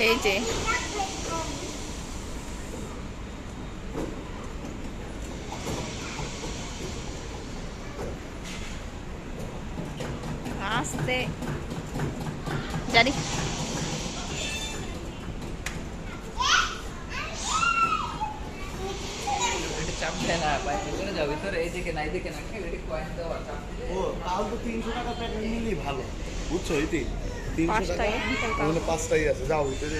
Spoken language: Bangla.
এই যে আস্তে জানি চাপ দেয় না ভাই, ভিতরে যাও, ভিতরে এইদিকে না এইদিকে না, এদিকে কয়েন দাও আর চাপ দিলে। ও তাহলে তো 300 টাকা প্যাকেট নিলেই ভালো, বুঝছো? 300 5টাই টাকা 5টাই আছে, যাও ভিতরে